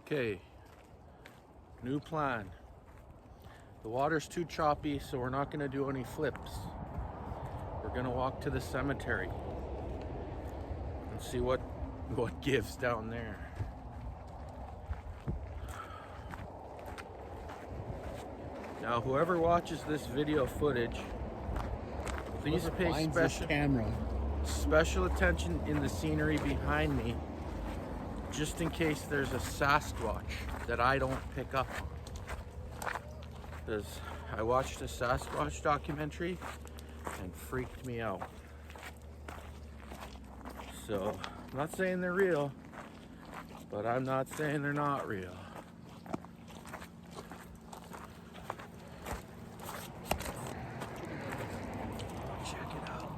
Okay, new plan. The water's too choppy, so we're not gonna do any flips. We're gonna walk to the cemetery and see what gives down there. Now, whoever watches this video footage, please pay special attention in the scenery behind me, just in case there's a Sasquatch that I don't pick up on. Because I watched a Sasquatch documentary and freaked me out. So, I'm not saying they're real, but I'm not saying they're not real. Check it out.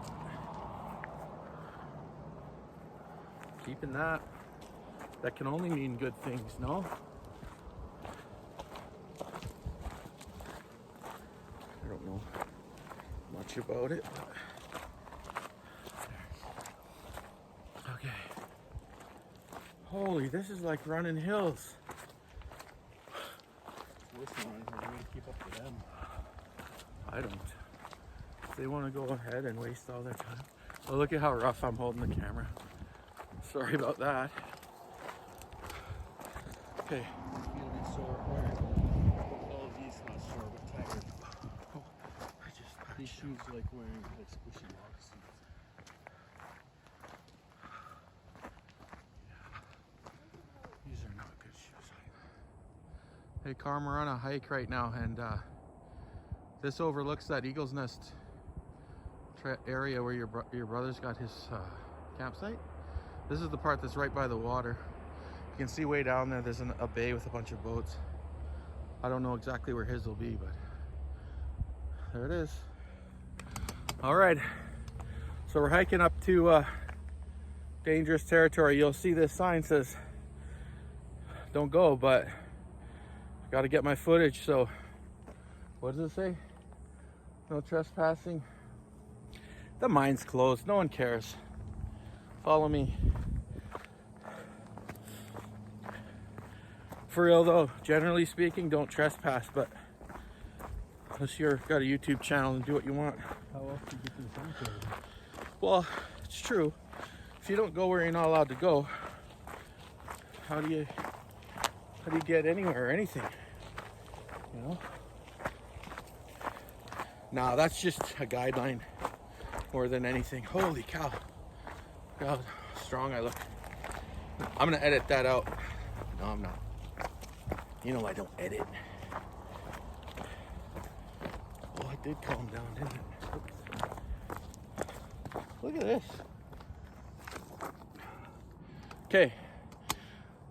Keeping that can only mean good things, no? I don't know much about it, but okay. Holy, this is like running hills. Listen, we're gonna keep up with them. I don't. If they want to go ahead and waste all their time. Oh, look at how rough I'm holding the camera. Sorry about that. Okay. You'll be sore. All of these not sore, but tired. Oh, I just These shoes like wearing like squishy moccasins. These are not good shoes. Hey, Carm, we're on a hike right now, and this overlooks that Eagle's Nest area where your brother's got his campsite. This is the part that's right by the water. You can see way down there, there's a bay with a bunch of boats. I don't know exactly where his will be, but there it is. All right, so we're hiking up to dangerous territory. You'll see this sign says, don't go, but I gotta get my footage. So what does it say? No trespassing. The mine's closed, no one cares. Follow me. For real though, generally speaking, don't trespass, but unless you've got a YouTube channel and do what you want. How else do you get to the cemetery? Well, it's true. If you don't go where you're not allowed to go, how do you get anywhere or anything? You know? Nah, that's just a guideline more than anything. Holy cow. Look how strong I look. I'm gonna edit that out. No, I'm not. You know I don't edit. Oh, I did calm down, didn't it? Look at this. Okay.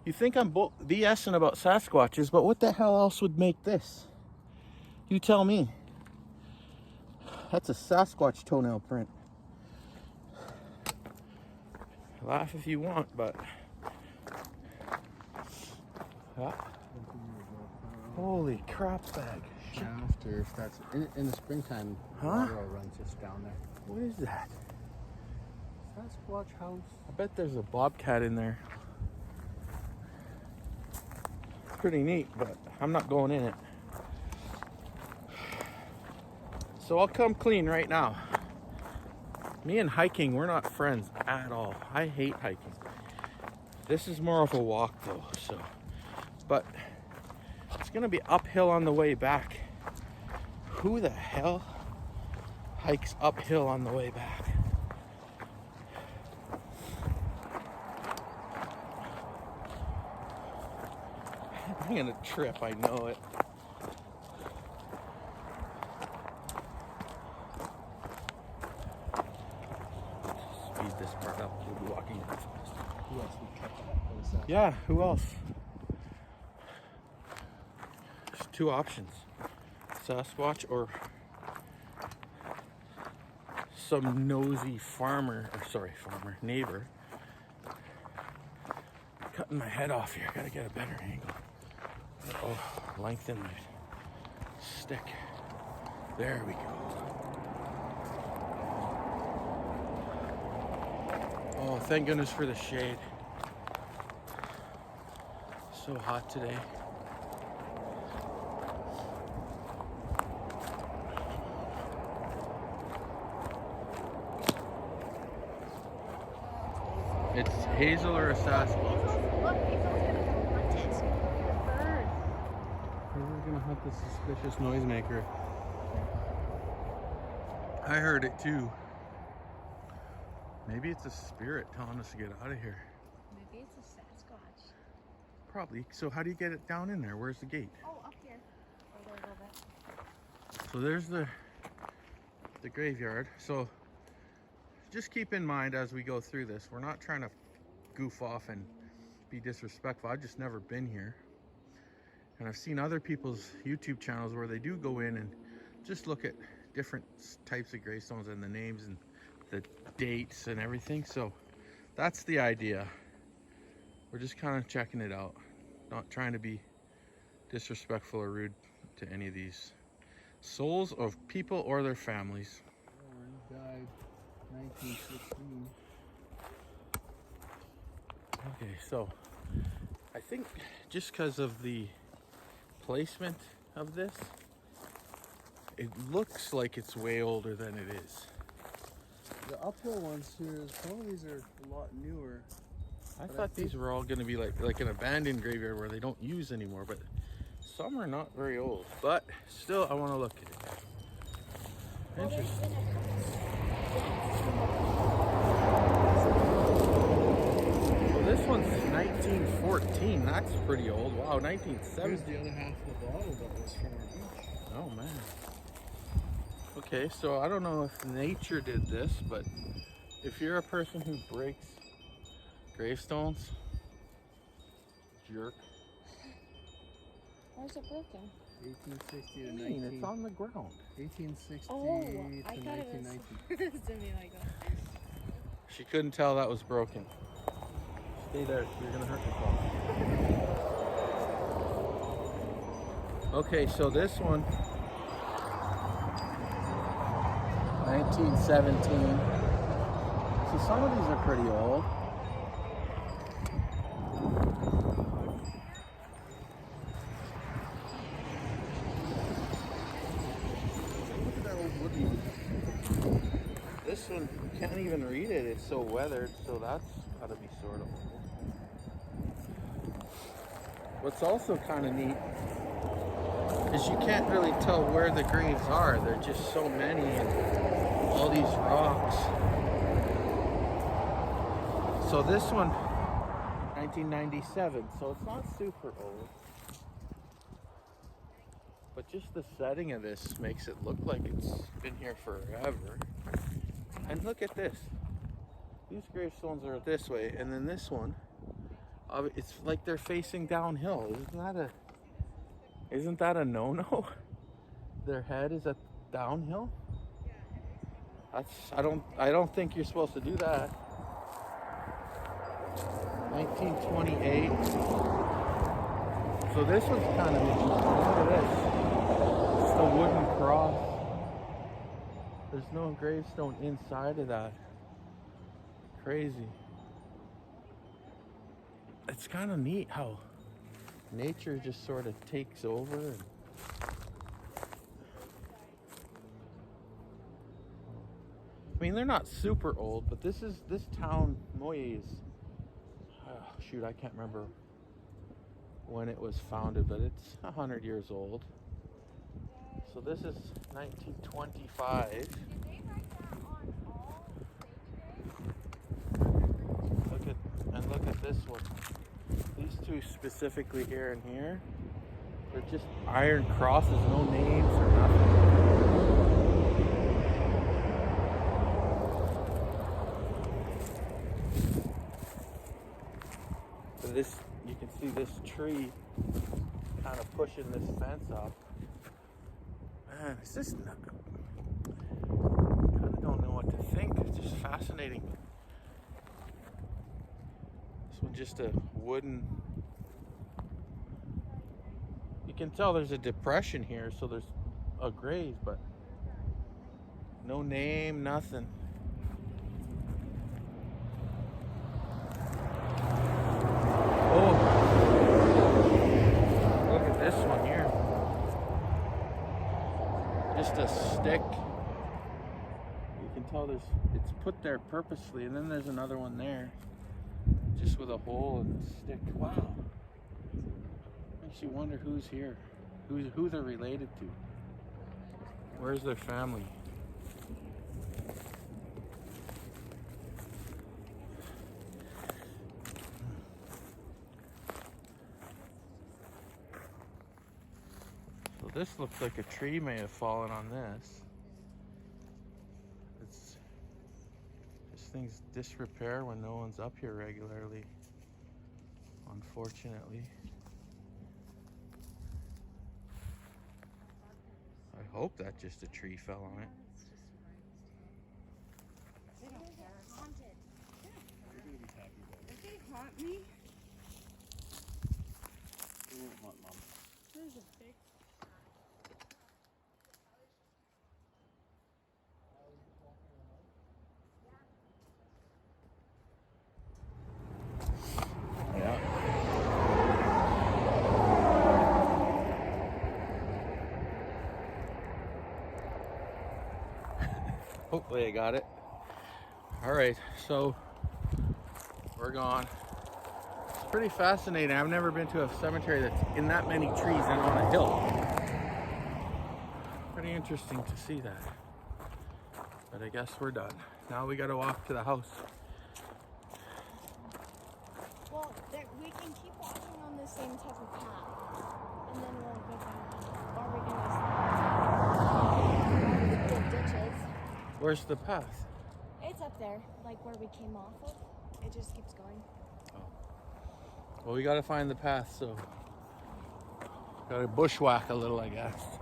You think I'm BSing about Sasquatches, but what the hell else would make this? You tell me. That's a Sasquatch toenail print. Laugh if you want, but yeah. Holy crap bag. After if that's in the springtime, water will run just down there. What is that? Sasquatch house. I bet there's a bobcat in there. It's pretty neat, but I'm not going in it. So I'll come clean right now. Me and hiking, we're not friends at all. I hate hiking. This is more of a walk though, so. But it's gonna be uphill on the way back. Who the hell hikes uphill on the way back? I'm gonna trip, I know it. Speed this part up, we'll be walking really fast. Who else would catch that? Yeah, who else? There's two options. Sasquatch or some nosy neighbor. Cutting my head off here, gotta get a better angle. Oh, lengthen my stick. There we go. Oh, thank goodness for the shade. So hot today. It's Hazel or a Sasquatch. Look, Hazel's gonna go hunt it. The bird. We're gonna hunt the suspicious noisemaker. I heard it too. Maybe it's a spirit telling us to get out of here. Maybe it's a Sasquatch. Probably. So how do you get it down in there? Where's the gate? Oh, up here. Or there a little bit. So there's the graveyard. So just keep in mind as we go through this, we're not trying to goof off and be disrespectful. I've just never been here. And I've seen other people's YouTube channels where they do go in and just look at different types of gravestones and the names and the dates and everything. So that's the idea. We're just kind of checking it out. Not trying to be disrespectful or rude to any of these souls of people or their families. He died 1916. Okay, so I think just because of the placement of this, it looks like it's way older than it is. The uphill ones here, some of these are a lot newer. I But thought these were all going to be like an abandoned graveyard where they don't use anymore, but some are not very old. But still, I want to look at it. Interesting. So this one's 1914. That's pretty old. Wow, 1970. Here's the other half of the bottle that was from our beach. Oh man. Okay, so I don't know if nature did this, but if you're a person who breaks gravestones, jerk. Why is it broken? 1860 to It's 19. on the ground. 1860 Oh, to I thought it was 1990. supposed to be like that. She couldn't tell that was broken. Stay there, you're gonna hurt yourself. Okay, so this one, 1917. So some of these are pretty old. Look at that old wooden. This one, you can't even read it. It's so weathered, so that's gotta be sort of old. What's also kind of neat is you can't really tell where the graves are. There are just so many and all these rocks. So this one, 1997, so it's not super old. But just the setting of this makes it look like it's been here forever. And look at this. These gravestones are this way, and then this one, it's like they're facing downhill. Isn't that a no-no? Their head is at downhill? I don't think you're supposed to do that. 1928. So this one's kind of interesting. Look at this. It's the wooden cross. There's no gravestone inside of that. Crazy. It's kind of neat how nature just sort of takes over. And I mean, they're not super old, but this town, Moyes, shoot, I can't remember when it was founded, but it's 100 years old. So this is 1925. Look at this one. These two specifically here and here, they're just iron crosses, no names or nothing. So this, you can see this tree kind of pushing this fence up. Man, it's just not, I kind of don't know what to think. It's just fascinating. This one just a wooden, you can tell there's a depression here, so there's a grave, but no name, nothing. Oh, stick. You can tell it's put there purposely, and then there's another one there, just with a hole and stick. Wow. Makes you wonder who's here, who they're related to. Where's their family? So this looks like a tree may have fallen on this. This thing's disrepair when no one's up here regularly, unfortunately. I hope that just a tree fell on it. They don't care. Haunted. They're gonna be happy about it. If they haunt me, They won't haunt Mom. there's a big. Yeah. Hopefully I got it. All right, so we're gone. It's pretty fascinating. I've never been to a cemetery that's in that many trees and on a hill. Pretty interesting to see that. But I guess we're done. Now we gotta walk to the house. Well, we can keep walking on the same type of path, and then we'll go back. Or we're gonna the ditches. Where's the path? It's up there, like where we came off of. It just keeps going. Well, we gotta find the path, so gotta bushwhack a little, I guess.